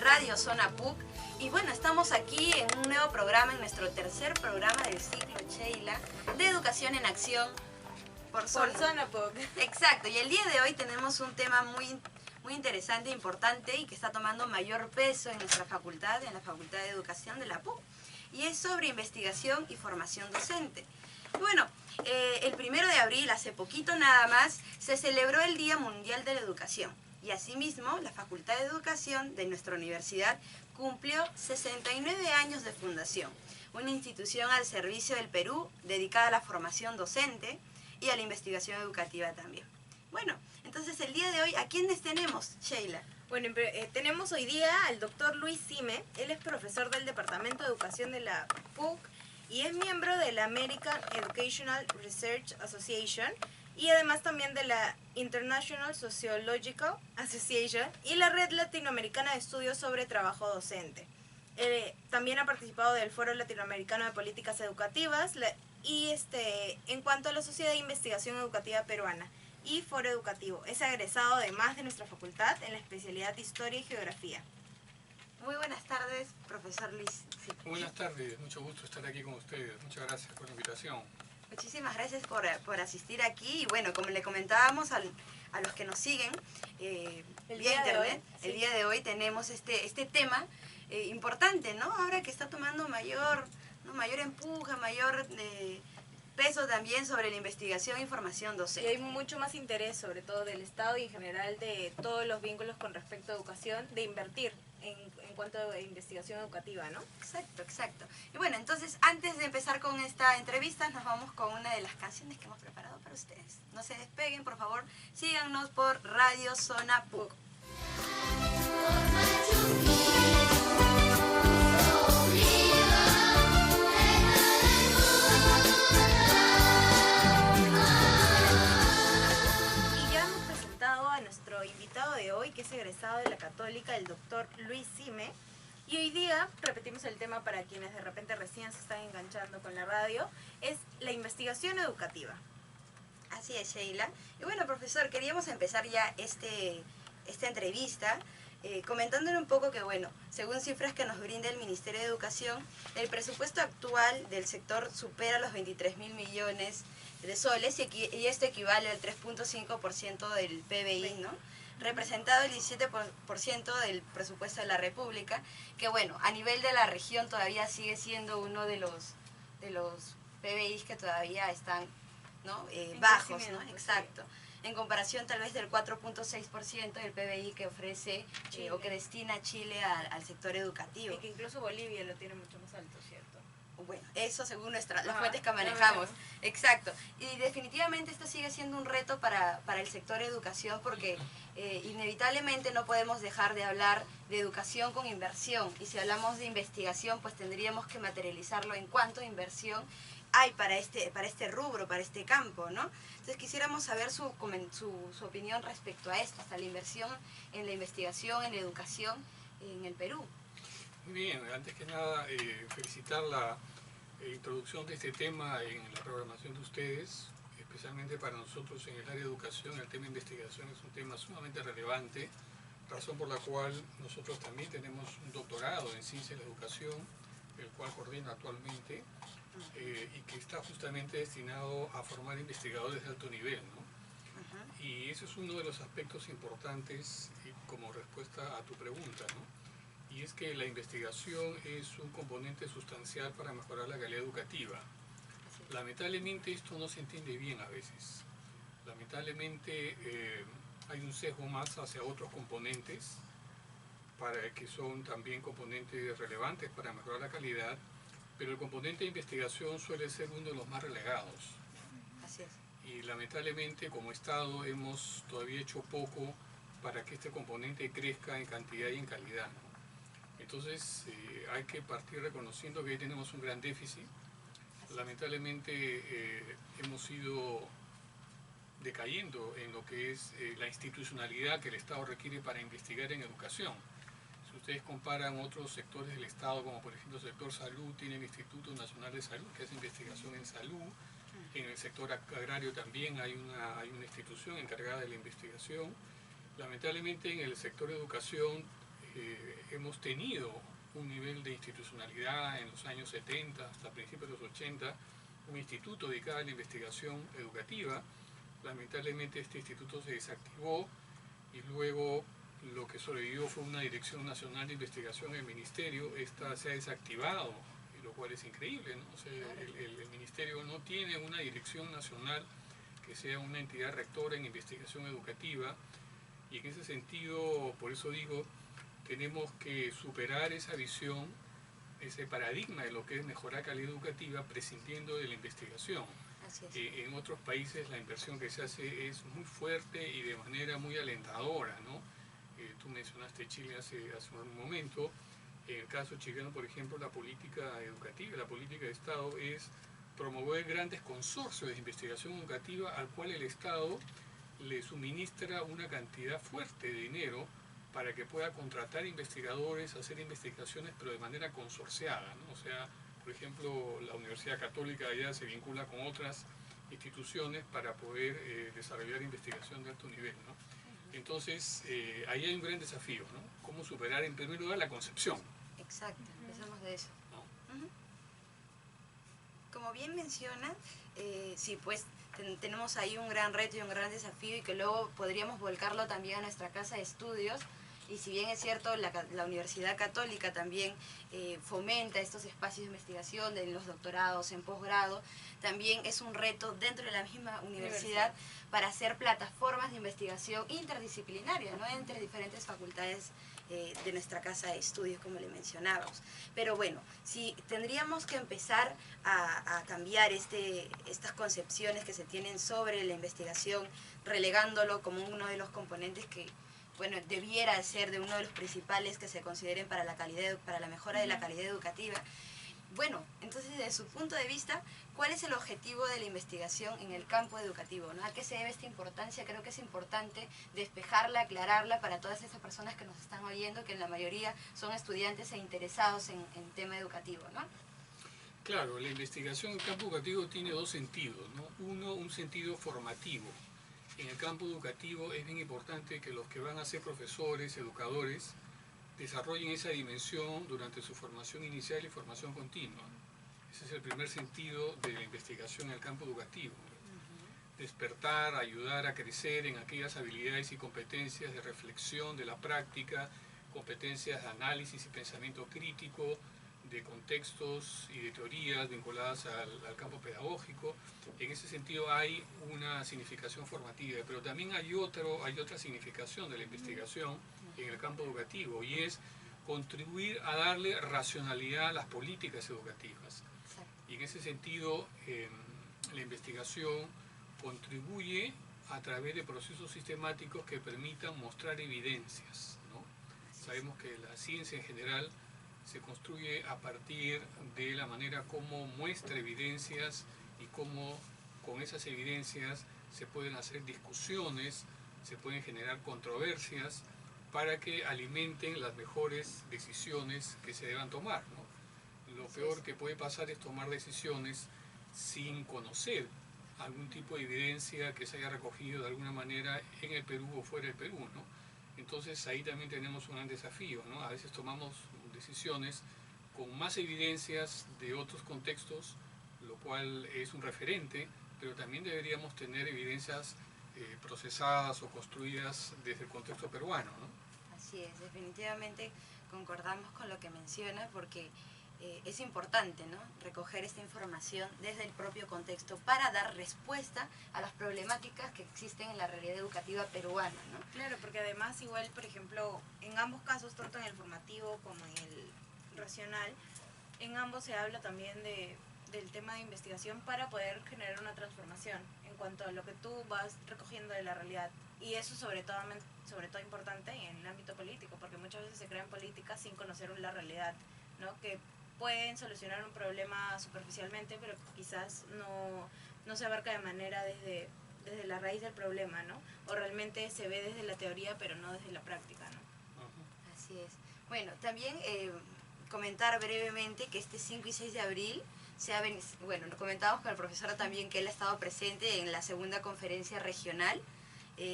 Radio Zona PUC. Y bueno, estamos aquí en un nuevo programa, en nuestro tercer programa del ciclo, Sheila, de Educación en Acción por Zona PUC. Exacto, y el día de hoy tenemos un tema muy interesante e importante y que está tomando mayor peso en nuestra facultad, en la Facultad de Educación de la PUC. Y es sobre investigación y formación docente. Y bueno, el 1 de abril, hace poquito nada más, se celebró el Día Mundial de la Educación. Y asimismo, la Facultad de Educación de nuestra universidad cumplió 69 años de fundación. Una institución al servicio del Perú, dedicada a la formación docente y a la investigación educativa también. Bueno, entonces el día de hoy, ¿a quiénes tenemos, Sheila? Bueno, tenemos hoy día al doctor Luis Sime. Él es profesor del Departamento de Educación de la PUC y es miembro de la American Educational Research Association y además también de la International Sociological Association y la Red Latinoamericana de Estudios sobre Trabajo Docente. También ha participado del Foro Latinoamericano de Políticas Educativas y en cuanto a la Sociedad de Investigación Educativa Peruana y Foro Educativo. Es egresado además de nuestra facultad en la especialidad de Historia y Geografía. Muy buenas tardes, profesor Luis. Sí. Buenas tardes, mucho gusto estar aquí con ustedes. Muchas gracias por la invitación. Muchísimas gracias por asistir aquí. Y bueno, como le comentábamos a los que nos siguen vía internet, el día de hoy tenemos este tema importante, ¿no? Ahora que está tomando mayor empuje, mayor peso también sobre la investigación e formación docente. Y hay mucho más interés, sobre todo del Estado y en general de todos los vínculos con respecto a educación, de invertir en cuanto a investigación educativa, ¿no? Exacto, exacto. Y bueno, entonces antes de empezar con esta entrevista, nos vamos con una de las canciones que hemos preparado para ustedes. No se despeguen, por favor, síganos por Radio Zona PUC. Invitado de hoy, que es egresado de la Católica, el doctor Luis Sime. Y hoy día, repetimos el tema para quienes de repente recién se están enganchando con la radio, es la investigación educativa. Así es, Sheila. Y bueno, profesor, queríamos empezar ya esta entrevista comentándole un poco que, bueno, según cifras que nos brinda el Ministerio de Educación, el presupuesto actual del sector supera los 23.000 millones de soles y esto equivale al 3.5% del PBI, ¿no? Representado el 17% del presupuesto de la República, que bueno, a nivel de la región todavía sigue siendo uno de los PBIs que todavía están, ¿no? Bajos, ¿no? Exacto. En comparación tal vez del 4.6% del PBI que ofrece o que destina Chile al sector educativo. Y que incluso Bolivia lo tiene mucho más alto, ¿cierto? Bueno, eso según las fuentes que manejamos. Exacto. Y definitivamente esto sigue siendo un reto para el sector educación porque inevitablemente no podemos dejar de hablar de educación con inversión. Y si hablamos de investigación, pues tendríamos que materializarlo en cuánto inversión hay para este rubro, para este campo, ¿no? Entonces quisiéramos saber su opinión respecto a esto, hasta la inversión en la investigación, en la educación en el Perú. Muy bien, antes que nada felicitar la introducción de este tema en la programación de ustedes, especialmente para nosotros en el área de educación. El tema de investigación es un tema sumamente relevante, razón por la cual nosotros también tenemos un doctorado en ciencia de la educación, el cual coordino actualmente, y que está justamente destinado a formar investigadores de alto nivel, ¿no? Y eso es uno de los aspectos importantes como respuesta a tu pregunta, ¿no? Y es que la investigación es un componente sustancial para mejorar la calidad educativa. Lamentablemente esto no se entiende bien a veces. Lamentablemente hay un sesgo más hacia otros componentes que son también componentes relevantes para mejorar la calidad, pero el componente de investigación suele ser uno de los más relegados. Así es. Y lamentablemente como Estado hemos todavía hecho poco para que este componente crezca en cantidad y en calidad, ¿no? Entonces hay que partir reconociendo que ahí tenemos un gran déficit. Lamentablemente hemos ido decayendo en lo que es la institucionalidad que el Estado requiere para investigar en educación. Si ustedes comparan otros sectores del Estado, como por ejemplo el sector salud, tiene el Instituto Nacional de Salud, que hace investigación en salud. En el sector agrario también hay una institución encargada de la investigación. Lamentablemente en el sector de educación hemos tenido un nivel de institucionalidad en los años 70 hasta principios de los 80, un instituto dedicado a la investigación educativa. Lamentablemente este instituto se desactivó y luego lo que sobrevivió fue una Dirección Nacional de Investigación del Ministerio. Esta se ha desactivado, lo cual es increíble, ¿no? O sea, el Ministerio no tiene una Dirección Nacional que sea una entidad rectora en investigación educativa, y en ese sentido, por eso digo, tenemos que superar esa visión, ese paradigma de lo que es mejorar calidad educativa prescindiendo de la investigación. Así es. En otros países la inversión que se hace es muy fuerte y de manera muy alentadora, ¿no? Tú mencionaste Chile hace un momento. En el caso chileno, por ejemplo, la política educativa, la política de Estado es promover grandes consorcios de investigación educativa al cual el Estado le suministra una cantidad fuerte de dinero para que pueda contratar investigadores, hacer investigaciones, pero de manera consorciada, ¿no? O sea, por ejemplo, la Universidad Católica allá se vincula con otras instituciones para poder desarrollar investigación de alto nivel, ¿no? Entonces, ahí hay un gran desafío, ¿no? Cómo superar en primer lugar la concepción. Exacto, empezamos de eso. ¿No? Como bien menciona, sí, pues tenemos ahí un gran reto y un gran desafío, y que luego podríamos volcarlo también a nuestra casa de estudios. Y si bien es cierto, la Universidad Católica también fomenta estos espacios de investigación de los doctorados en posgrado, también es un reto dentro de la misma universidad para hacer plataformas de investigación interdisciplinaria, ¿no? Entre diferentes facultades de nuestra casa de estudios, como le mencionábamos. Pero bueno, si tendríamos que empezar a cambiar estas concepciones que se tienen sobre la investigación, relegándolo como uno de los componentes que, bueno, debiera ser de uno de los principales que se consideren para la mejora de la calidad educativa. Bueno, entonces desde su punto de vista, ¿cuál es el objetivo de la investigación en el campo educativo, ¿no? ¿A qué se debe esta importancia? Creo que es importante despejarla, aclararla para todas esas personas que nos están oyendo, que en la mayoría son estudiantes e interesados en tema educativo, ¿no? Claro, la investigación en el campo educativo tiene dos sentidos, ¿no? Uno, un sentido formativo. En el campo educativo es bien importante que los que van a ser profesores, educadores, desarrollen esa dimensión durante su formación inicial y formación continua. Ese es el primer sentido de la investigación en el campo educativo. Despertar, ayudar a crecer en aquellas habilidades y competencias de reflexión de la práctica, competencias de análisis y pensamiento crítico, de contextos y de teorías vinculadas al campo pedagógico. En ese sentido hay una significación formativa, pero también hay otra significación de la investigación en el campo educativo, y es contribuir a darle racionalidad a las políticas educativas. Y en ese sentido, la investigación contribuye a través de procesos sistemáticos que permitan mostrar evidencias, ¿no? Sabemos que la ciencia en general se construye a partir de la manera como muestra evidencias y cómo con esas evidencias se pueden hacer discusiones, se pueden generar controversias para que alimenten las mejores decisiones que se deban tomar, ¿no? Lo peor que puede pasar es tomar decisiones sin conocer algún tipo de evidencia que se haya recogido de alguna manera en el Perú o fuera del Perú, ¿no? Entonces ahí también tenemos un gran desafío, ¿no? A veces tomamos decisiones con más evidencias de otros contextos, lo cual es un referente, pero también deberíamos tener evidencias procesadas o construidas desde el contexto peruano, ¿no? Así es, definitivamente concordamos con lo que menciona, porque es importante, ¿no?, recoger esta información desde el propio contexto para dar respuesta a las problemáticas que existen en la realidad educativa peruana, ¿no? Claro, porque además igual, por ejemplo, en ambos casos, tanto en el formativo como en el racional, en ambos se habla también del tema de investigación para poder generar una transformación en cuanto a lo que tú vas recogiendo de la realidad. Y eso sobre todo importante en el ámbito político, porque muchas veces se crean políticas sin conocer la realidad, ¿no?, que pueden solucionar un problema superficialmente, pero quizás no se abarca de manera desde la raíz del problema, ¿no? O realmente se ve desde la teoría, pero no desde la práctica, ¿no? Así es. Bueno, también comentar brevemente que este 5 y 6 de abril comentábamos con el profesor también que él ha estado presente en la segunda conferencia regional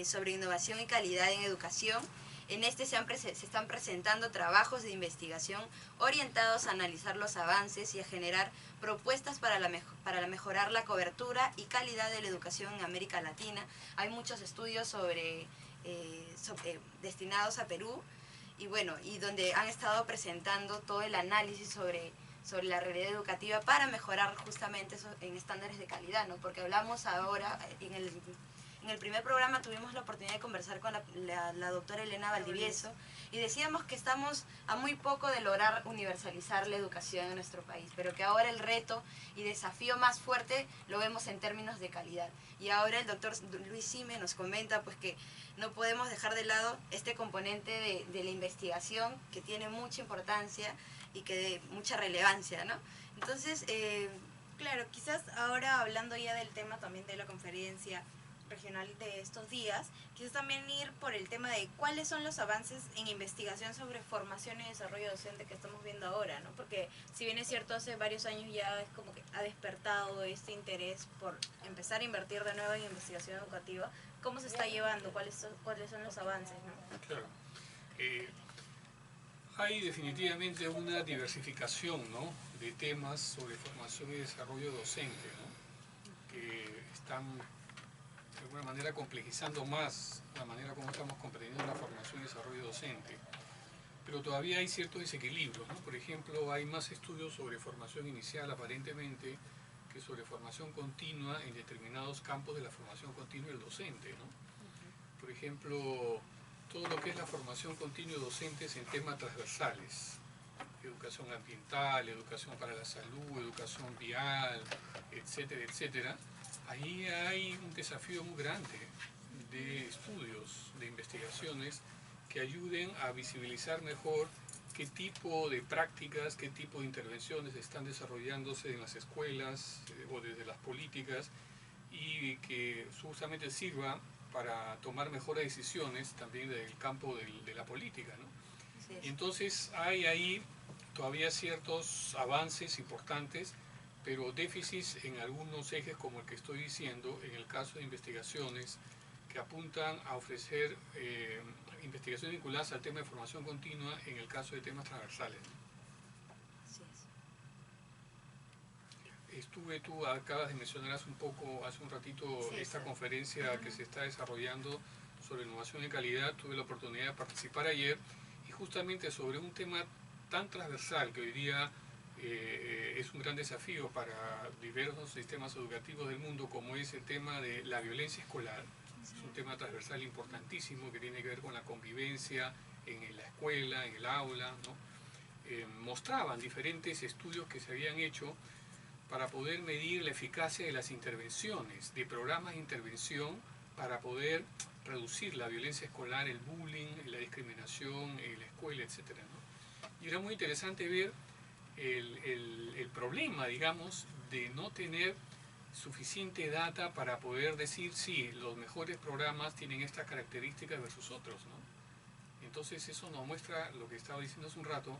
sobre innovación y calidad en educación. En este se están presentando trabajos de investigación orientados a analizar los avances y a generar propuestas para mejorar la cobertura y calidad de la educación en América Latina. Hay muchos estudios destinados a Perú y bueno, y donde han estado presentando todo el análisis sobre la realidad educativa para mejorar justamente eso en estándares de calidad, ¿no? Porque hablamos ahora, en el primer programa tuvimos la oportunidad de conversar con la doctora Elena Valdivieso y decíamos que estamos a muy poco de lograr universalizar la educación en nuestro país, pero que ahora el reto y desafío más fuerte lo vemos en términos de calidad. Y ahora el doctor Luis Sime nos comenta pues que no podemos dejar de lado este componente de la investigación que tiene mucha importancia y que de mucha relevancia, ¿no? Entonces, claro, quizás ahora hablando ya del tema también de la conferencia regional de estos días, quizás también ir por el tema de cuáles son los avances en investigación sobre formación y desarrollo docente que estamos viendo ahora, ¿no? Porque si bien es cierto, hace varios años ya es como que ha despertado este interés por empezar a invertir de nuevo en investigación educativa, ¿cómo se está llevando? ¿Cuáles son los avances, ¿no? Claro. Hay definitivamente una diversificación, ¿no?, de temas sobre formación y desarrollo docente, ¿no?, que están de alguna manera complejizando más la manera como estamos comprendiendo la formación y desarrollo docente. Pero todavía hay ciertos desequilibrios, ¿no? Por ejemplo, hay más estudios sobre formación inicial aparentemente que sobre formación continua en determinados campos de la formación continua del docente, ¿no? Por ejemplo, todo lo que es la formación continua de docentes en temas transversales, educación ambiental, educación para la salud, educación vial, etcétera, etcétera. Ahí hay un desafío muy grande de estudios, de investigaciones que ayuden a visibilizar mejor qué tipo de prácticas, qué tipo de intervenciones están desarrollándose en las escuelas o desde las políticas y que justamente sirva para tomar mejores decisiones también del campo de la política, ¿no? sí, Y entonces hay ahí todavía ciertos avances importantes, pero déficits en algunos ejes como el que estoy diciendo, en el caso de investigaciones que apuntan a ofrecer investigaciones vinculadas al tema de formación continua en el caso de temas transversales. así es. Tú acabas de mencionar hace un ratito, Sí, esta sí. conferencia que se está desarrollando sobre innovación y calidad. Tuve la oportunidad de participar ayer y justamente sobre un tema tan transversal que hoy día es un gran desafío para diversos sistemas educativos del mundo, como es el tema de la violencia escolar. Es un tema transversal importantísimo que tiene que ver con la convivencia en la escuela, en el aula, ¿no? Mostraban diferentes estudios que se habían hecho para poder medir la eficacia de las intervenciones, de programas de intervención para poder reducir la violencia escolar, el bullying, la discriminación en la escuela, etc., ¿no? Y era muy interesante ver el problema, digamos, de no tener suficiente data para poder decir sí, los mejores programas tienen estas características versus otros, ¿no? Entonces eso nos muestra lo que estaba diciendo hace un rato,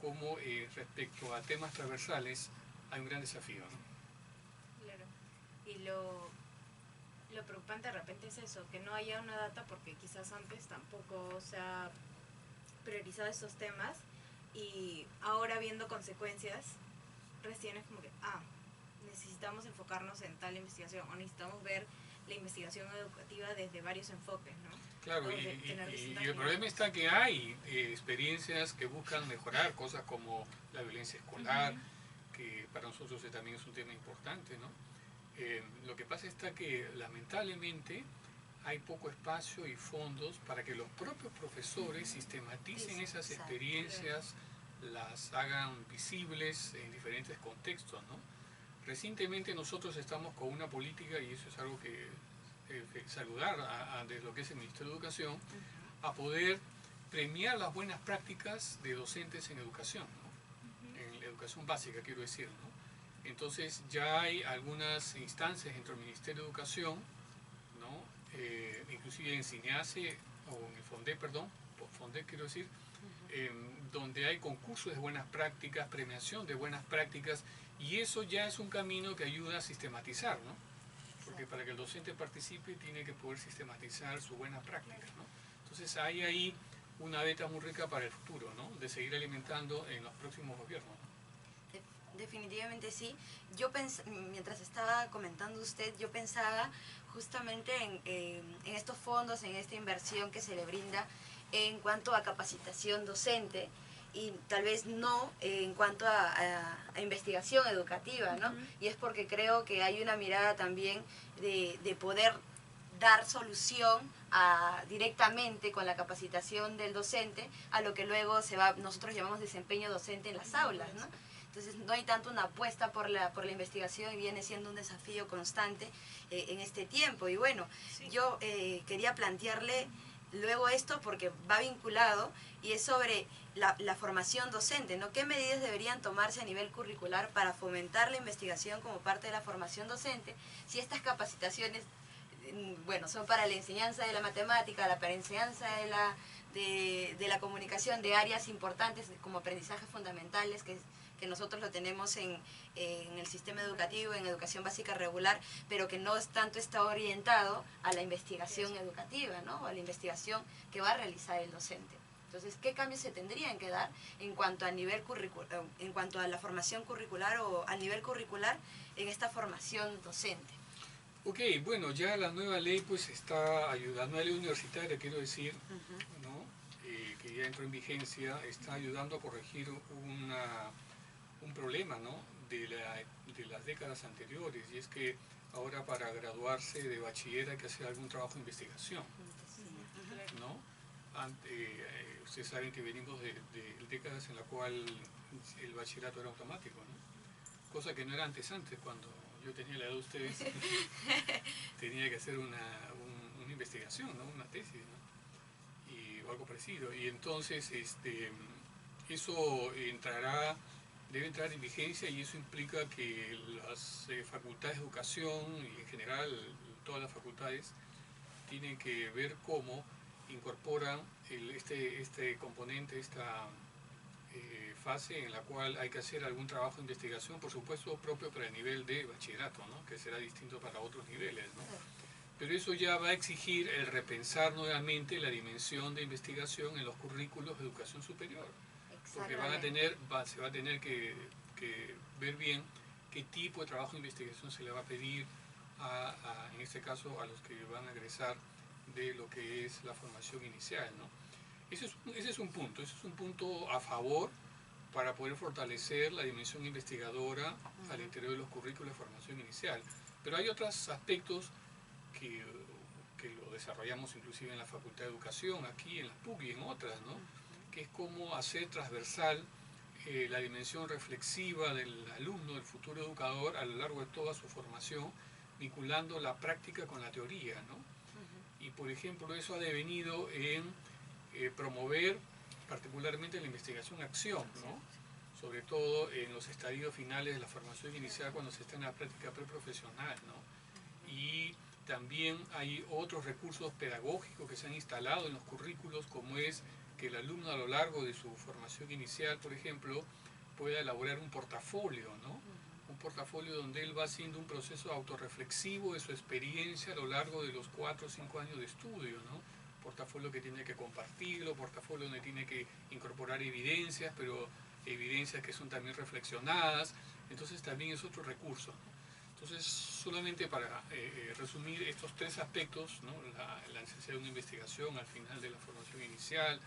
cómo respecto a temas transversales hay un gran desafío, ¿no? Claro. Y lo preocupante de repente es eso, que no haya una data porque quizás antes tampoco se ha priorizado estos temas y ahora viendo consecuencias, recién es como que, necesitamos enfocarnos en tal investigación o necesitamos ver la investigación educativa desde varios enfoques, ¿no? Claro, y el problema está que hay experiencias que buscan mejorar cosas como la violencia escolar, que para nosotros también es un tema importante, ¿no? Lo que pasa está que lamentablemente hay poco espacio y fondos para que los propios profesores sistematicen esas experiencias, las hagan visibles en diferentes contextos, ¿no? Recientemente nosotros estamos con una política, y eso es algo que saludar desde lo que es el Ministerio de Educación, a poder premiar las buenas prácticas de docentes en educación, ¿no? En la educación básica, quiero decir, ¿no? Entonces ya hay algunas instancias dentro del Ministerio de Educación, ¿no? Inclusive en CINEACE, o en el FONDEC quiero decir, donde hay concursos de buenas prácticas, premiación de buenas prácticas, y eso ya es un camino que ayuda a sistematizar, ¿no? Porque para que el docente participe tiene que poder sistematizar sus buenas prácticas, ¿no? Entonces hay ahí una beta muy rica para el futuro, ¿no? De seguir alimentando en los próximos gobiernos. Definitivamente sí. Yo mientras estaba comentando usted, yo pensaba justamente en estos fondos, en esta inversión que se le brinda en cuanto a capacitación docente y tal vez no en cuanto a investigación educativa, ¿no? Y es porque creo que hay una mirada también de poder dar solución directamente con la capacitación del docente a lo que luego nosotros llamamos desempeño docente en las aulas, ¿no? Entonces no hay tanto una apuesta por la investigación y viene siendo un desafío constante en este tiempo. Y bueno, sí, yo quería plantearle luego esto porque va vinculado y es sobre la formación docente, ¿no? ¿Qué medidas deberían tomarse a nivel curricular para fomentar la investigación como parte de la formación docente si estas capacitaciones, bueno, son para la enseñanza de la matemática, para la enseñanza de la comunicación, de áreas importantes como aprendizajes fundamentales que nosotros lo tenemos en el sistema educativo, en educación básica regular, pero que no tanto está orientado a la investigación educativa, ¿no? O a la investigación que va a realizar el docente. Entonces, ¿qué cambios se tendrían que dar en cuanto a en cuanto a la formación curricular o a nivel curricular en esta formación docente? Ok, bueno, ya la nueva ley pues está ayudando, la nueva ley universitaria, quiero decir, ¿no? Que ya entró en vigencia, está ayudando a corregir un problema, ¿no? de las décadas anteriores, y es que ahora para graduarse de bachiller hay que hacer algún trabajo de investigación, ¿no? Ustedes saben que venimos de décadas en la cual el bachillerato era automático, ¿no? Cosa que no era antes cuando yo tenía la edad de ustedes, tenía que hacer una investigación, ¿no? Una tesis, ¿no? O algo parecido. Y entonces eso debe entrar en vigencia, y eso implica que las facultades de educación y en general todas las facultades tienen que ver cómo incorporan este componente, esta fase en la cual hay que hacer algún trabajo de investigación, por supuesto propio para el nivel de bachillerato, ¿no? Que será distinto para otros niveles, ¿no? Pero eso ya va a exigir el repensar nuevamente la dimensión de investigación en los currículos de educación superior, porque se va a tener que ver bien qué tipo de trabajo de investigación se le va a pedir en este caso a los que van a egresar de lo que es la formación inicial, ¿no? Ese es un punto a favor para poder fortalecer la dimensión investigadora al interior de los currículos de formación inicial. Pero hay otros aspectos que lo desarrollamos inclusive en la Facultad de Educación, aquí en la PUC y en otras, ¿no? Que es cómo hacer transversal la dimensión reflexiva del alumno, del futuro educador, a lo largo de toda su formación, vinculando la práctica con la teoría, ¿no? Y por ejemplo eso ha devenido en promover particularmente la investigación-acción, ¿no? Sobre todo en los estadios finales de la formación inicial cuando se está en la práctica preprofesional, ¿no? Y también hay otros recursos pedagógicos que se han instalado en los currículos, como es que el alumno a lo largo de su formación inicial, por ejemplo, pueda elaborar un portafolio, ¿no? Un portafolio donde él va haciendo un proceso autorreflexivo de su experiencia a lo largo de los 4 o 5 años de estudio, ¿no? Portafolio que tiene que compartirlo, portafolio donde tiene que incorporar evidencias, pero evidencias que son también reflexionadas, entonces también es otro recurso, ¿no? Entonces, solamente para resumir estos tres aspectos, ¿no? La necesidad de una investigación al final de la formación inicial,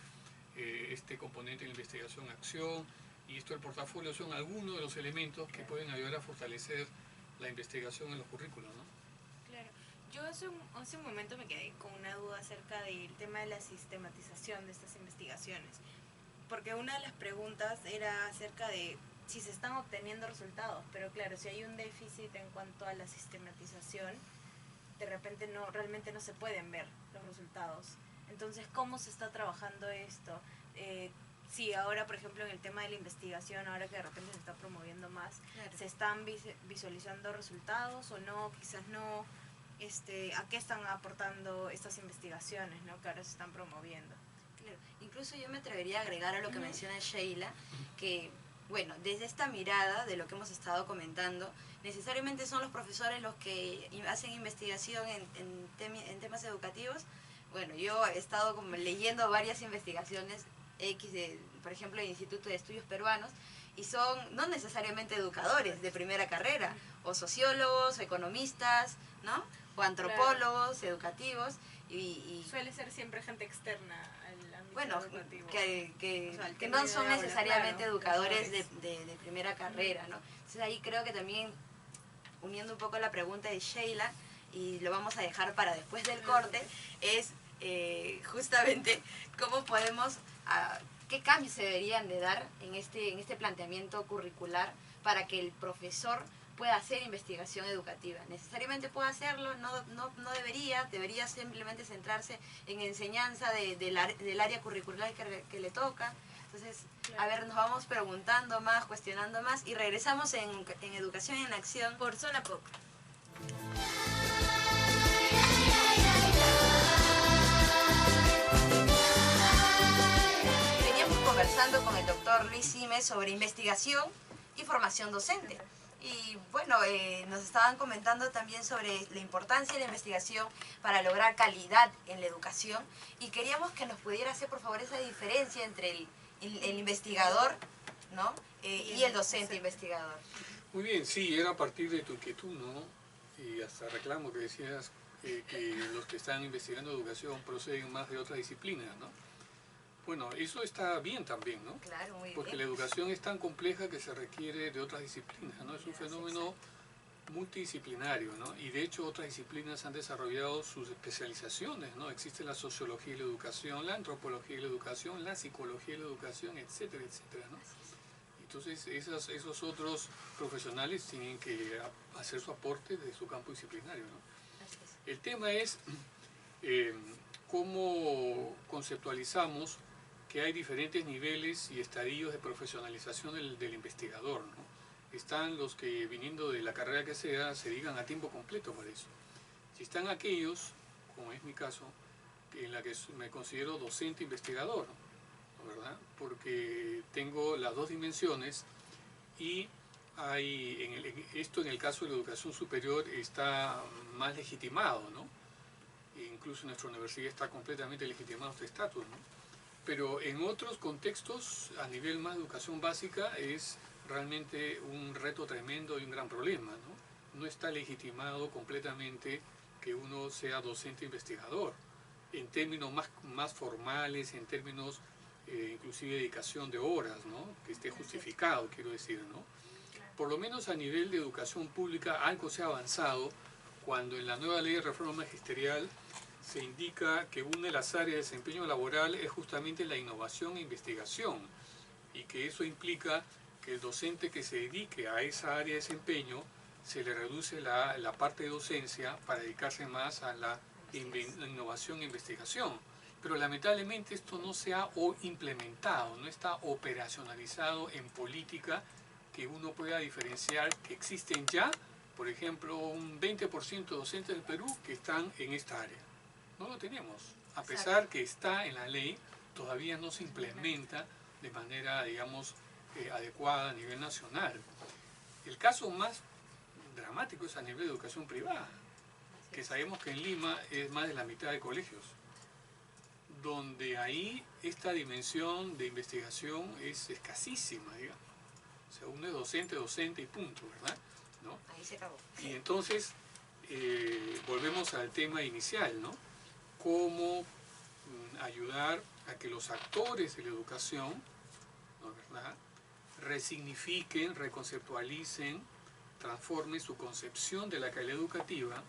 este componente de la investigación-acción y esto del portafolio son algunos de los elementos que pueden ayudar a fortalecer la investigación en los currículos, ¿no? Claro. Yo hace un momento me quedé con una duda acerca del tema de la sistematización de estas investigaciones, porque una de las preguntas era acerca de si se están obteniendo resultados, pero claro, si hay un déficit en cuanto a la sistematización, de repente realmente no se pueden ver los resultados. Entonces, ¿cómo se está trabajando esto? Sí, ahora, por ejemplo, en el tema de la investigación, ahora que de repente se está promoviendo más, claro, ¿se están visualizando resultados o no? Quizás no. ¿A qué están aportando estas investigaciones, ¿no? Que ahora se están promoviendo? Claro. Incluso yo me atrevería a agregar a lo que menciona Sheila, que, bueno, desde esta mirada de lo que hemos estado comentando, necesariamente son los profesores los que hacen investigación en temas educativos, bueno, yo he estado como leyendo varias investigaciones por ejemplo, el Instituto de Estudios Peruanos, y son no necesariamente educadores de primera carrera, o sociólogos, o economistas, ¿no? O antropólogos, educativos, y suele ser siempre gente externa al ámbito bueno, educativo. que no son necesariamente educadores de primera carrera, ¿no? Entonces ahí creo que también, uniendo un poco la pregunta de Sheila, y lo vamos a dejar para después del corte, es justamente cómo podemos, qué cambios se deberían de dar en este planteamiento curricular para que el profesor pueda hacer investigación educativa. Necesariamente puede hacerlo, no debería simplemente centrarse en enseñanza del área curricular que le toca. Entonces, a ver, nos vamos preguntando más, cuestionando más, y regresamos en Educación en Acción por Zona PUC. Veníamos conversando con el doctor Luis Sime sobre investigación y formación docente. Y bueno, nos estaban comentando también sobre la importancia de la investigación para lograr calidad en la educación, y queríamos que nos pudiera hacer por favor esa diferencia entre el investigador, ¿no? Y el docente investigador. Muy bien, sí, era a partir de tu inquietud, ¿no? Y hasta reclamo que decías que los que están investigando educación proceden más de otras disciplinas, ¿no? Bueno, eso está bien también, ¿no? Claro, muy bien. Porque la educación es tan compleja que se requiere de otras disciplinas, ¿no? Es un fenómeno multidisciplinario, ¿no? Y de hecho otras disciplinas han desarrollado sus especializaciones, ¿no? Existe la sociología y la educación, la antropología y la educación, la psicología y la educación, etcétera, etcétera, ¿no? Entonces esos otros profesionales tienen que hacer su aporte de su campo disciplinario, ¿no? El tema es cómo conceptualizamos que hay diferentes niveles y estadios de profesionalización del investigador, ¿no? Están los que, viniendo de la carrera que sea, se dedican a tiempo completo para eso. Si están aquellos, como es mi caso, en la que me considero docente investigador, ¿verdad? Porque tengo las dos dimensiones, y esto en el caso de la educación superior está más legitimado, ¿no? Incluso nuestra universidad está completamente legitimado este estatus, ¿no? Pero en otros contextos, a nivel más de educación básica, es realmente un reto tremendo y un gran problema, ¿no? No está legitimado completamente que uno sea docente investigador, en términos más formales, en términos inclusive de dedicación de horas, ¿no? Que esté justificado, quiero decir, ¿no? Por lo menos a nivel de educación pública algo se ha avanzado cuando en la nueva ley de reforma magisterial se indica que una de las áreas de desempeño laboral es justamente la innovación e investigación, y que eso implica que el docente que se dedique a esa área de desempeño se le reduce la parte de docencia para dedicarse más a la innovación e investigación. Pero lamentablemente esto no se ha implementado, no está operacionalizado en política que uno pueda diferenciar que existen ya, por ejemplo, un 20% de docentes del Perú que están en esta área. No lo tenemos, a pesar que está en la ley, todavía no se implementa de manera, digamos, adecuada a nivel nacional. El caso más dramático es a nivel de educación privada, que sabemos que en Lima es más de la mitad de colegios, donde ahí esta dimensión de investigación es escasísima, digamos. O sea, uno es docente y punto, ¿verdad? ¿No? Ahí se acabó. Y entonces, volvemos al tema inicial, ¿no? Cómo ayudar a que los actores de la educación, ¿no? ¿verdad? Resignifiquen, reconceptualicen, transformen su concepción de la calidad educativa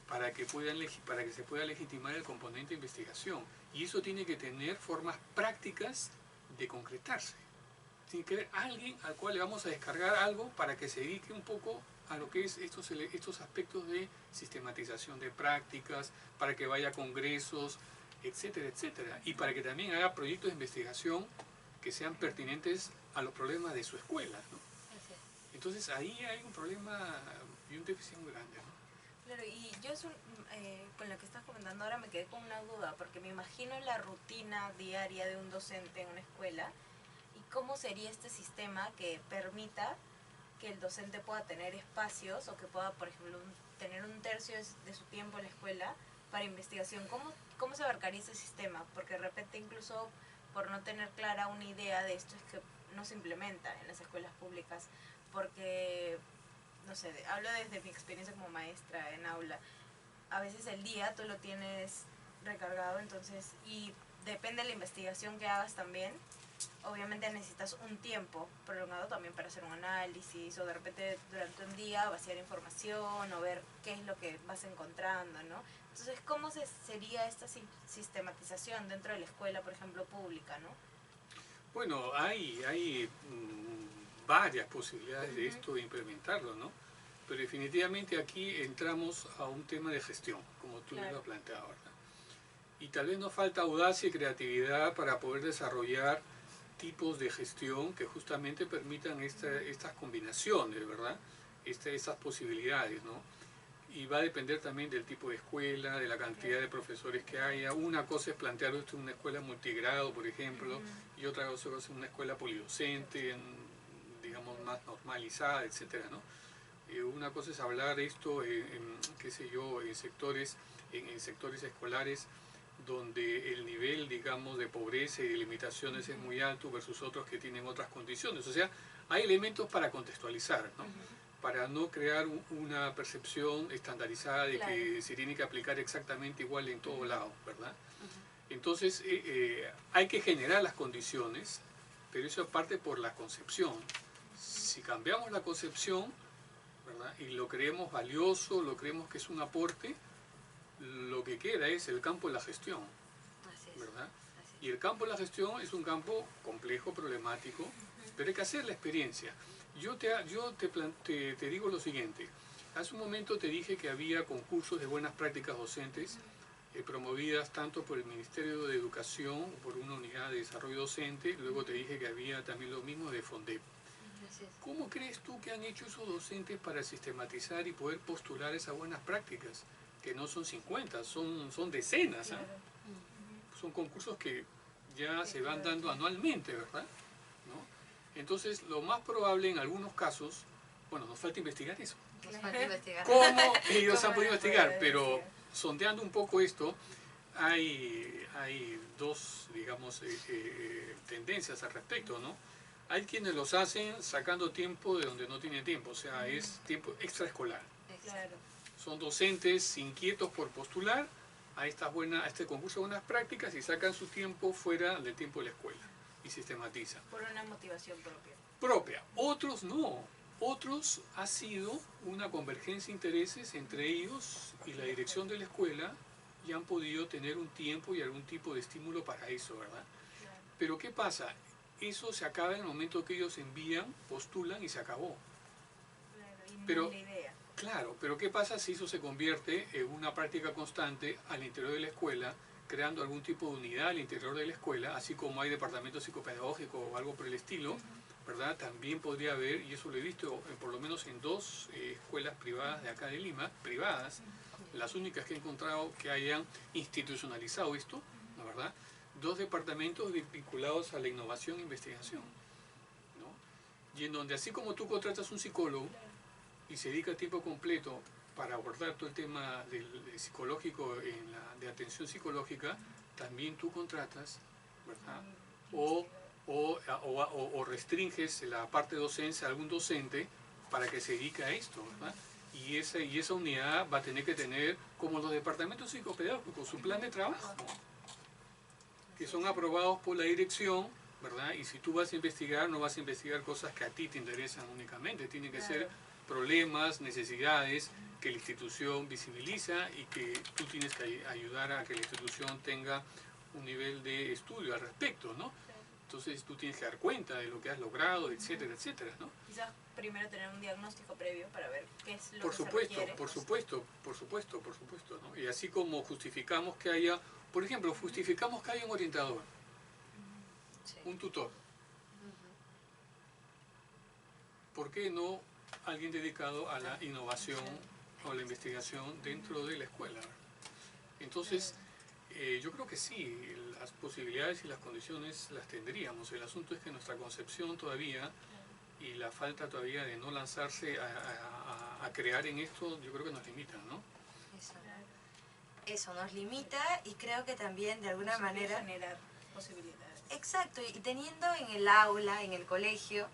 para que se pueda legitimar el componente de investigación. Y eso tiene que tener formas prácticas de concretarse. Tiene que haber alguien al cual le vamos a descargar algo para que se dedique un poco a lo que es estos aspectos de sistematización de prácticas, para que vaya a congresos, etcétera, etcétera. Y para que también haga proyectos de investigación que sean pertinentes a los problemas de su escuela, ¿no? Entonces ahí hay un problema y un déficit muy grande, ¿no? Claro, y yo con lo que estás comentando ahora me quedé con una duda, porque me imagino la rutina diaria de un docente en una escuela, y cómo sería este sistema que permita que el docente pueda tener espacios, o que pueda, por ejemplo, tener un tercio de su tiempo en la escuela para investigación. ¿Cómo se abarcaría ese sistema? Porque de repente incluso por no tener clara una idea de esto es que no se implementa en las escuelas públicas, porque, no sé, hablo desde mi experiencia como maestra en aula. A veces el día tú lo tienes recargado, entonces, y depende de la investigación que hagas también, obviamente necesitas un tiempo prolongado también para hacer un análisis, o de repente durante un día vaciar información o ver qué es lo que vas encontrando, ¿no? Entonces, ¿cómo sería esta sistematización dentro de la escuela, por ejemplo, pública, ¿no? Bueno, hay varias posibilidades de esto de implementarlo, ¿no? Pero definitivamente aquí entramos a un tema de gestión, como tú lo has planteado, ¿verdad? Y tal vez nos falta audacia y creatividad para poder desarrollar tipos de gestión que justamente permitan estas combinaciones, ¿verdad? Estas posibilidades, ¿no? Y va a depender también del tipo de escuela, de la cantidad de profesores que haya. Una cosa es plantear esto en una escuela multigrado, por ejemplo, y otra cosa es en una escuela polidocente, digamos, más normalizada, etcétera, ¿no? Una cosa es hablar esto, qué sé yo, en sectores escolares donde el nivel, digamos, de pobreza y de limitaciones es muy alto versus otros que tienen otras condiciones. O sea, hay elementos para contextualizar, ¿no? Para no crear una percepción estandarizada de que se tiene que aplicar exactamente igual en todo lado, ¿verdad? Entonces, hay que generar las condiciones, pero eso parte por la concepción. Si cambiamos la concepción, ¿verdad? Y lo creemos valioso, lo creemos que es un aporte, lo que queda es el campo de la gestión, ¿verdad? Y el campo de la gestión es un campo complejo, problemático, pero hay que hacer la experiencia. Yo te digo lo siguiente. Hace un momento te dije que había concursos de buenas prácticas docentes promovidas tanto por el Ministerio de Educación, por una unidad de desarrollo docente, luego te dije que había también lo mismo de FONDEP. ¿Cómo crees tú que han hecho esos docentes para sistematizar y poder postular esas buenas prácticas? Que no son 50, son decenas, ¿eh? Son concursos que ya se van dando anualmente, ¿verdad? ¿No? Entonces, lo más probable en algunos casos, bueno, nos falta investigar eso. Nos falta investigar. ¿Cómo ellos han podido investigar? Pero sondeando un poco esto, hay dos, digamos, tendencias al respecto, ¿no? Hay quienes los hacen sacando tiempo de donde no tienen tiempo, o sea, es tiempo extraescolar. Claro. Son docentes inquietos por postular a este concurso de buenas prácticas y sacan su tiempo fuera del tiempo de la escuela y sistematizan. Por una motivación propia. Otros no. Otros ha sido una convergencia de intereses entre ellos y la dirección de la escuela y han podido tener un tiempo y algún tipo de estímulo para eso, ¿verdad? Claro. Pero ¿qué pasa? Eso se acaba en el momento que ellos envían, postulan y se acabó. Claro, y Pero, no es la idea. Claro, pero ¿qué pasa si eso se convierte en una práctica constante al interior de la escuela, creando algún tipo de unidad al interior de la escuela, así como hay departamentos psicopedagógicos o algo por el estilo, ¿verdad? También podría haber, y eso lo he visto por lo menos en dos escuelas privadas de acá de Lima, privadas, las únicas que he encontrado que hayan institucionalizado esto, ¿la verdad? Dos departamentos vinculados a la innovación e investigación, ¿no? Y en donde así como tú contratas un psicólogo y se dedica a tiempo completo para abordar todo el tema del psicológico, de atención psicológica, también tú contratas, ¿verdad? O restringes la parte de docencia a algún docente para que se dedique a esto, ¿verdad? Y esa unidad va a tener que tener, como los departamentos psicopedagógicos, su plan de trabajo, que son aprobados por la dirección, ¿verdad? Y si tú vas a investigar, no vas a investigar cosas que a ti te interesan únicamente, tienen que ser problemas, necesidades que la institución visibiliza y que tú tienes que ayudar a que la institución tenga un nivel de estudio al respecto, ¿no? Entonces tú tienes que dar cuenta de lo que has logrado, etcétera, etcétera, ¿no? Quizás primero tener un diagnóstico previo para ver qué es lo Por que supuesto, se requiere. por supuesto, ¿no? Y así como justificamos que haya, por ejemplo, justificamos que haya un orientador, un tutor. ¿Por qué no alguien dedicado a la innovación o a la investigación dentro de la escuela? Entonces, yo creo que sí, las posibilidades y las condiciones las tendríamos. El asunto es que nuestra concepción todavía y la falta todavía de no lanzarse a crear en esto, yo creo que nos limitan, ¿no? eso nos limita y creo que también de alguna manera... generar posibilidades. Exacto, y teniendo en el aula, en el colegio,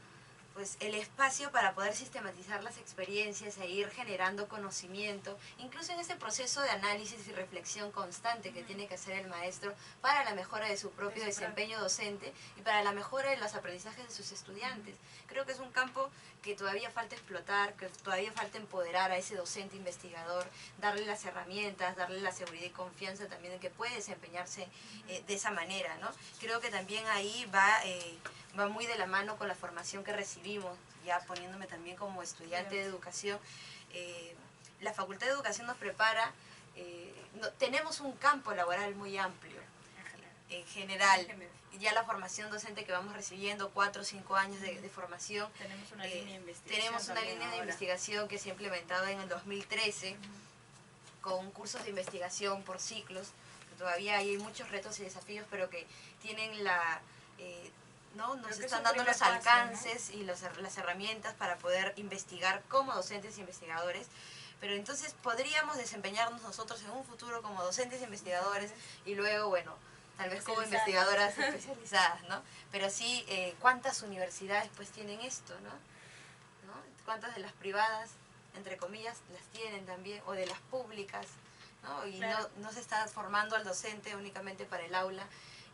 pues el espacio para poder sistematizar las experiencias e ir generando conocimiento, incluso en ese proceso de análisis y reflexión constante que tiene que hacer el maestro para la mejora de su propio desempeño docente y para la mejora de los aprendizajes de sus estudiantes. Creo que es un campo que todavía falta explotar, que todavía falta empoderar a ese docente investigador, darle las herramientas, darle la seguridad y confianza también de que puede desempeñarse de esa manera, ¿no? Creo que también ahí va muy de la mano con la formación que recibimos, ya poniéndome también como estudiante de educación. La Facultad de Educación nos prepara, tenemos un campo laboral muy amplio, en general. Ya la formación docente que vamos recibiendo, 4 o 5 años de formación. Tenemos una línea de investigación. Tenemos una línea de investigación que se ha implementado en el 2013, con cursos de investigación por ciclos. Todavía hay muchos retos y desafíos, pero que tienen la... nos están dando los alcances, ¿no? Y las herramientas para poder investigar como docentes e investigadores. Pero entonces podríamos desempeñarnos nosotros en un futuro como docentes e investigadores y luego, bueno, tal vez como investigadoras especializadas, ¿no? Pero sí, ¿cuántas universidades pues tienen esto, ¿no? ¿Cuántas de las privadas, entre comillas, las tienen también, o de las públicas, ¿no? Y claro, no se está formando al docente únicamente para el aula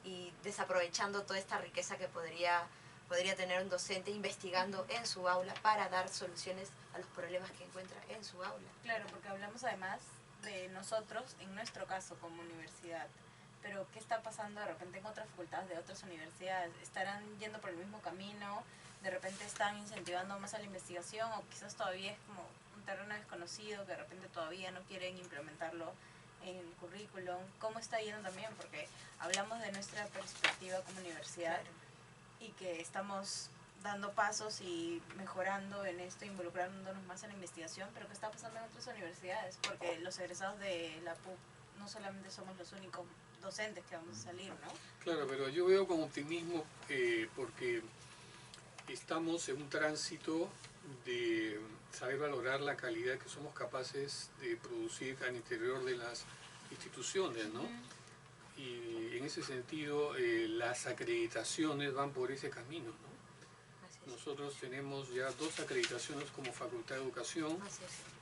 y desaprovechando toda esta riqueza que podría tener un docente investigando en su aula para dar soluciones a los problemas que encuentra en su aula. Claro, porque hablamos además de nosotros, en nuestro caso como universidad, pero ¿qué está pasando de repente en otras facultades de otras universidades? ¿Estarán yendo por el mismo camino? ¿De repente están incentivando más a la investigación o quizás todavía es como un terreno desconocido que de repente todavía no quieren implementarlo en el currículum? ¿Cómo está yendo también? Porque hablamos de nuestra perspectiva como universidad, claro, y que estamos dando pasos y mejorando en esto, involucrándonos más en la investigación, pero ¿qué está pasando en otras universidades? Porque los egresados de la PUC no solamente somos los únicos docentes que vamos a salir, ¿no? Claro, pero yo veo con optimismo porque estamos en un tránsito de saber valorar la calidad que somos capaces de producir al interior de las instituciones, ¿no? Y en ese sentido las acreditaciones van por ese camino, ¿no? Nosotros tenemos ya 2 acreditaciones como Facultad de Educación,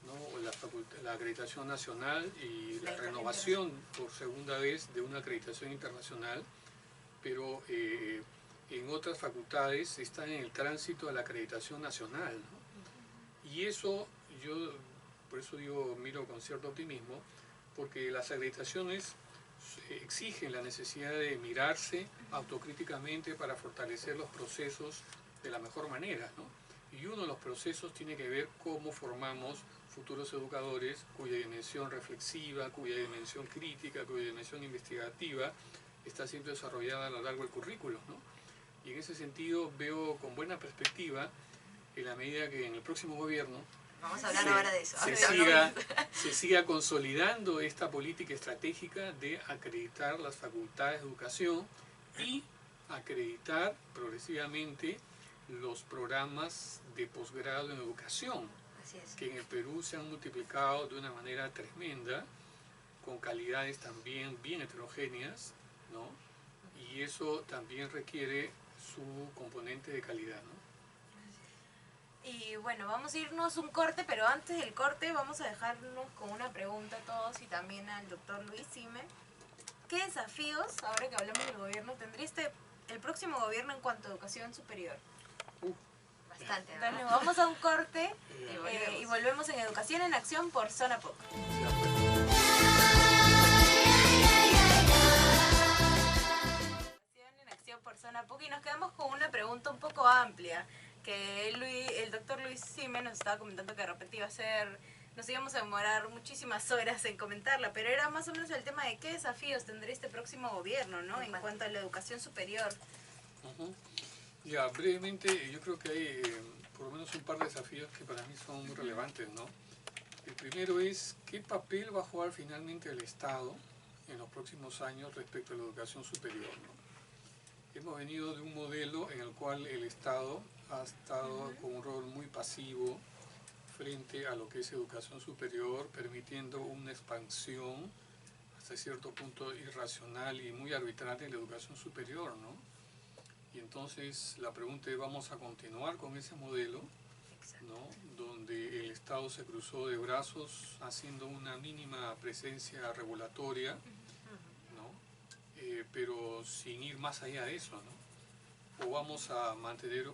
¿no? La acreditación nacional y la renovación por segunda vez de una acreditación internacional, pero en otras facultades están en el tránsito a la acreditación nacional, ¿no? Y eso por eso digo, miro con cierto optimismo, porque las acreditaciones exigen la necesidad de mirarse autocríticamente para fortalecer los procesos de la mejor manera, ¿no? Y uno de los procesos tiene que ver cómo formamos futuros educadores cuya dimensión reflexiva, cuya dimensión crítica, cuya dimensión investigativa está siendo desarrollada a lo largo del currículo, ¿no? Y en ese sentido veo con buena perspectiva en la medida que en el próximo gobierno vamos a hablar ahora de eso. Se siga consolidando esta política estratégica de acreditar las facultades de educación y acreditar progresivamente los programas de posgrado en educación, que en el Perú se han multiplicado de una manera tremenda, con calidades también bien heterogéneas, ¿no? Y eso también requiere su componente de calidad, ¿no? Y bueno, vamos a irnos un corte, pero antes del corte vamos a dejarnos con una pregunta a todos y también al doctor Luis Sime. ¿Qué desafíos, ahora que hablamos del gobierno, tendría el próximo gobierno en cuanto a educación superior? Bastante, ¿no? Entonces vamos a un corte y volvemos en Educación en Acción por Zona PUC. Educación en Acción por Zona PUC y nos quedamos con una pregunta un poco amplia que el doctor Luis Sime nos estaba comentando que de repente nos íbamos a demorar muchísimas horas en comentarla, pero era más o menos el tema de qué desafíos tendría este próximo gobierno, ¿no? En cuanto a la educación superior. Ya, brevemente, yo creo que hay por lo menos un par de desafíos que para mí son muy relevantes, ¿no? El primero es, ¿qué papel va a jugar finalmente el Estado en los próximos años respecto a la educación superior, ¿no? Hemos venido de un modelo en el cual el Estado ha estado con un rol muy pasivo frente a lo que es educación superior, permitiendo una expansión hasta cierto punto irracional y muy arbitraria en la educación superior, ¿no? Y entonces la pregunta es, ¿vamos a continuar con ese modelo, ¿no? Donde el Estado se cruzó de brazos haciendo una mínima presencia regulatoria, ¿no? Pero sin ir más allá de eso, ¿no? O vamos a mantener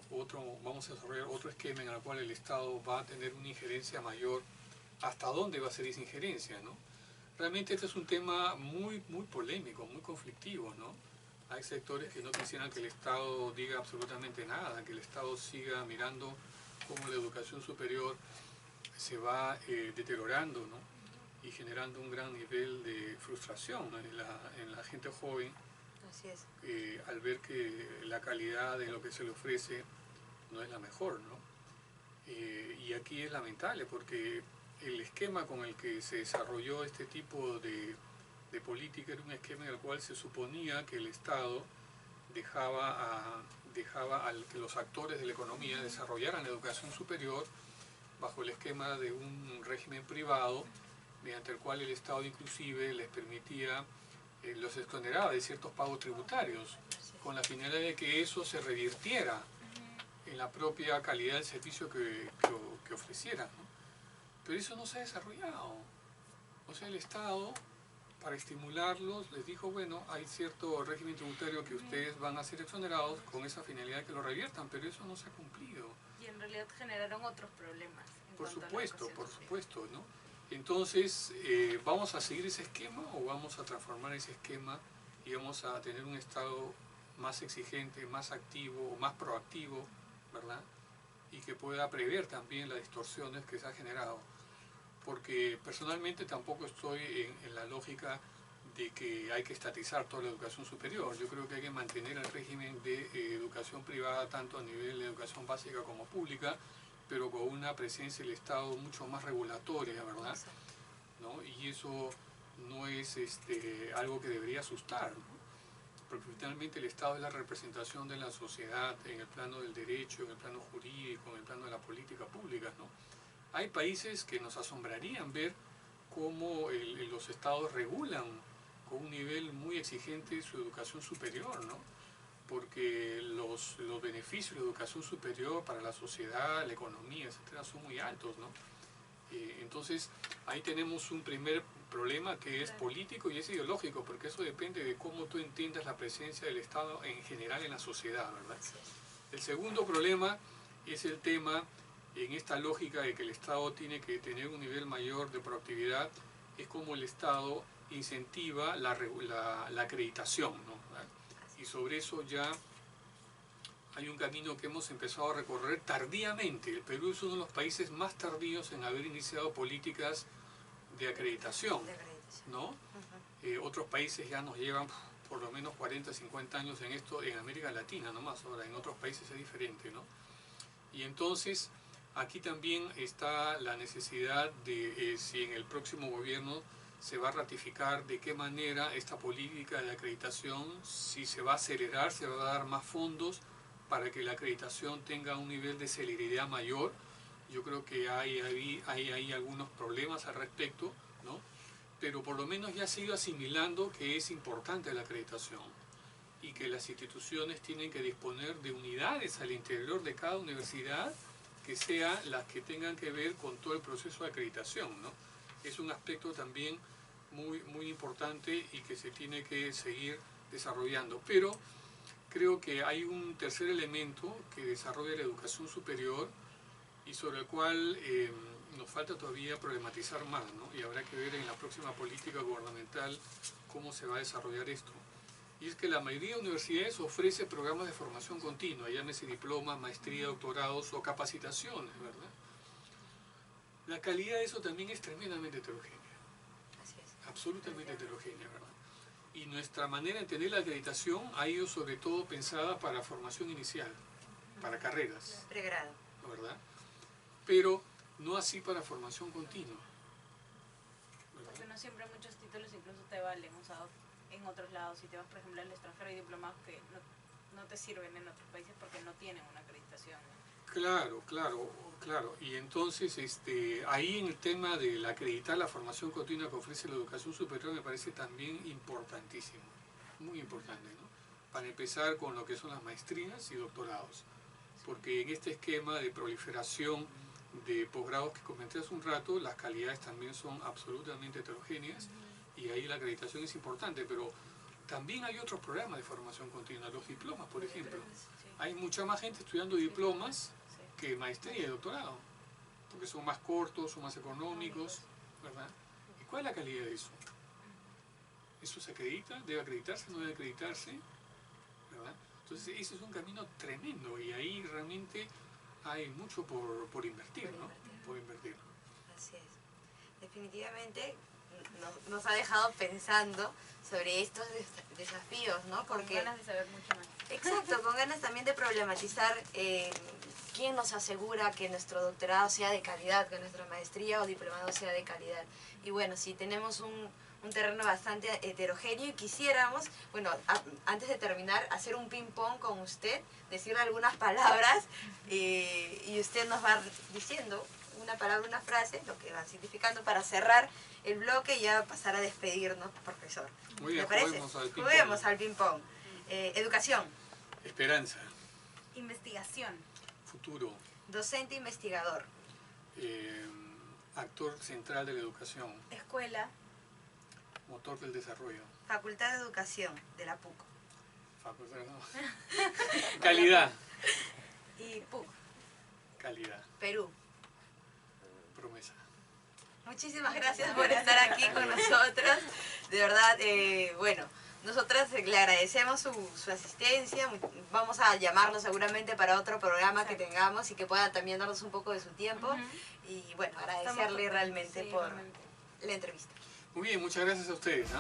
vamos a desarrollar otro esquema en el cual el Estado va a tener una injerencia mayor. ¿Hasta dónde va a ser esa injerencia, no? Realmente este es un tema muy polémico, muy conflictivo, ¿no? Hay sectores que no quisieran que el Estado diga absolutamente nada, que el Estado siga mirando cómo la educación superior se va deteriorando, ¿no? Y generando un gran nivel de frustración en la gente joven. Así es. Al ver que la calidad de lo que se le ofrece no es la mejor, ¿no? Y aquí es lamentable porque el esquema con el que se desarrolló este tipo de política era un esquema en el cual se suponía que el Estado dejaba a que los actores de la economía desarrollaran la educación superior bajo el esquema de un régimen privado mediante el cual el Estado inclusive les permitía, los exoneraba de ciertos pagos tributarios con la finalidad de que eso se revirtiera en la propia calidad del servicio que ofrecieran, ¿no? Pero eso no se ha desarrollado. O sea, el Estado, para estimularlos, les dijo, bueno, hay cierto régimen tributario que ustedes van a ser exonerados con esa finalidad de que lo reviertan, pero eso no se ha cumplido. Y en realidad generaron otros problemas. Por supuesto, ¿no? Entonces, ¿vamos a seguir ese esquema o vamos a transformar ese esquema y vamos a tener un Estado más exigente, más activo, más proactivo, ¿verdad? Y que pueda prever también las distorsiones que se han generado? Porque personalmente tampoco estoy en la lógica de que hay que estatizar toda la educación superior. Yo creo que hay que mantener el régimen de educación privada tanto a nivel de educación básica como pública, pero con una presencia del Estado mucho más regulatoria, ¿verdad? ¿No? Y eso no es algo que debería asustar, ¿no? Porque finalmente el Estado es la representación de la sociedad en el plano del derecho, en el plano jurídico, en el plano de la política pública, ¿no? Hay países que nos asombrarían ver cómo los estados regulan con un nivel muy exigente su educación superior, ¿no? Porque los beneficios de la educación superior para la sociedad, la economía, etcétera, son muy altos, ¿no? Entonces, ahí tenemos un primer problema que es político y es ideológico, porque eso depende de cómo tú entiendas la presencia del Estado en general en la sociedad, ¿verdad? El segundo problema es el tema, en esta lógica de que el Estado tiene que tener un nivel mayor de proactividad, es como el Estado incentiva la acreditación, ¿no? Y sobre eso ya hay un camino que hemos empezado a recorrer tardíamente. El Perú es uno de los países más tardíos en haber iniciado políticas de acreditación, ¿no? Otros países ya nos llevan por lo menos 40, 50 años en esto, en América Latina nomás. Ahora en otros países es diferente, ¿no? Y entonces aquí también está la necesidad de, si en el próximo gobierno se va a ratificar de qué manera esta política de acreditación, si se va a acelerar, se va a dar más fondos para que la acreditación tenga un nivel de celeridad mayor. Yo creo que hay algunos problemas al respecto, ¿no? Pero por lo menos ya se ha ido asimilando que es importante la acreditación y que las instituciones tienen que disponer de unidades al interior de cada universidad que sean las que tengan que ver con todo el proceso de acreditación, ¿no? Es un aspecto también muy importante y que se tiene que seguir desarrollando. Pero creo que hay un tercer elemento que desarrolla la educación superior y sobre el cual nos falta todavía problematizar más, ¿no? Y habrá que ver en la próxima política gubernamental cómo se va a desarrollar esto. Y es que la mayoría de universidades ofrece programas de formación continua, llámese diplomas, maestría, doctorados o capacitaciones, ¿verdad? La calidad de eso también es tremendamente heterogénea. Así es. Absolutamente heterogénea, ¿verdad? Y nuestra manera de entender la acreditación ha ido sobre todo pensada para formación inicial, para carreras. Pregrado. ¿Verdad? Pero no así para formación continua. ¿Verdad? Porque no siempre muchos títulos incluso te valen, usados en otros lados. Si te vas, por ejemplo, al extranjero, hay diplomados que no te sirven en otros países porque no tienen una acreditación. Claro. Y entonces ahí en el tema del acreditar la formación continua que ofrece la educación superior me parece también importantísimo, muy importante, ¿no? Para empezar con lo que son las maestrías y doctorados, porque en este esquema de proliferación de posgrados que comenté hace un rato, las calidades también son absolutamente heterogéneas y ahí la acreditación es importante, pero también hay otros programas de formación continua, los diplomas, por ejemplo. Hay mucha más gente estudiando diplomas que maestría y doctorado, porque son más cortos, son más económicos, ¿verdad? ¿Y cuál es la calidad de eso? ¿Eso se acredita? ¿Debe acreditarse? ¿No debe acreditarse? ¿Verdad? Entonces ese es un camino tremendo y ahí realmente hay mucho por invertir, ¿no? Por invertir. Así es. Definitivamente nos ha dejado pensando sobre estos desafíos, ¿no? Porque con ganas de saber mucho más. Exacto, con ganas también de problematizar quién nos asegura que nuestro doctorado sea de calidad, que nuestra maestría o diplomado sea de calidad. Y bueno, si tenemos un terreno bastante heterogéneo y quisiéramos, bueno, antes de terminar, hacer un ping-pong con usted, decirle algunas palabras y usted nos va diciendo una palabra, una frase, lo que va significando para cerrar el bloque y ya pasar a despedirnos, profesor. Muy bien, ¿Me parece? Juguemos al ping-pong. Educación. Esperanza. Investigación. Futuro. Docente investigador. Actor central de la educación. Escuela. Motor del desarrollo. Facultad de Educación de la PUC. Facultad, no. Calidad. Y PUC. Calidad. Perú. Promesa. Muchísimas gracias por estar aquí con nosotros. De verdad, bueno, nosotras le agradecemos su asistencia. Vamos a llamarlo seguramente para otro programa que tengamos y que pueda también darnos un poco de su tiempo. Y bueno, agradecerle realmente por la entrevista. Muy bien, muchas gracias a ustedes, ¿no?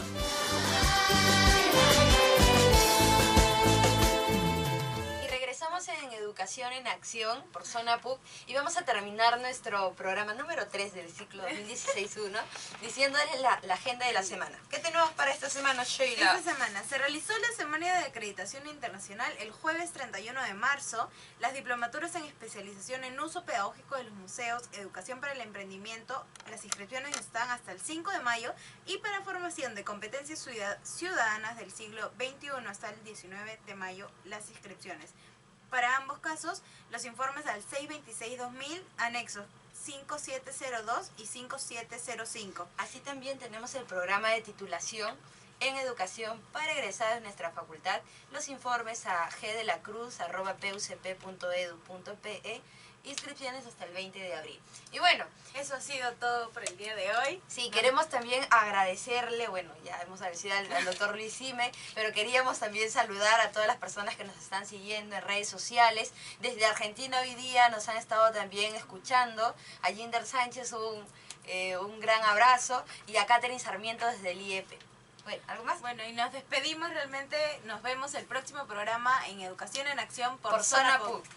Regresamos en Educación en Acción por Zona PUC y vamos a terminar nuestro programa número 3 del ciclo 2016-1 diciéndoles la agenda de la semana. ¿Qué tenemos para esta semana, Sheila? Esta semana se realizó la Semana de Acreditación Internacional el jueves 31 de marzo. Las diplomaturas en especialización en uso pedagógico de los museos, educación para el emprendimiento, las inscripciones están hasta el 5 de mayo y para formación de competencias ciudadanas del siglo XXI hasta el 19 de mayo las inscripciones. Para ambos casos, los informes al 626-2000, anexos 5702 y 5705. Así también tenemos el programa de titulación en educación para egresados de nuestra facultad. Los informes a gdelacruz@pucp.edu.pe. Inscripciones hasta el 20 de abril. Y bueno, eso ha sido todo por el día de hoy. Sí, queremos también agradecerle, bueno, ya hemos agradecido al doctor Luis Sime, pero queríamos también saludar a todas las personas que nos están siguiendo en redes sociales. Desde Argentina hoy día nos han estado también escuchando. A Jinder Sánchez un gran abrazo y a Catherine Sarmiento desde el IEP. Bueno, ¿algo más? Bueno, y nos despedimos realmente. Nos vemos el próximo programa en Educación en Acción por Zona PUC. PUC.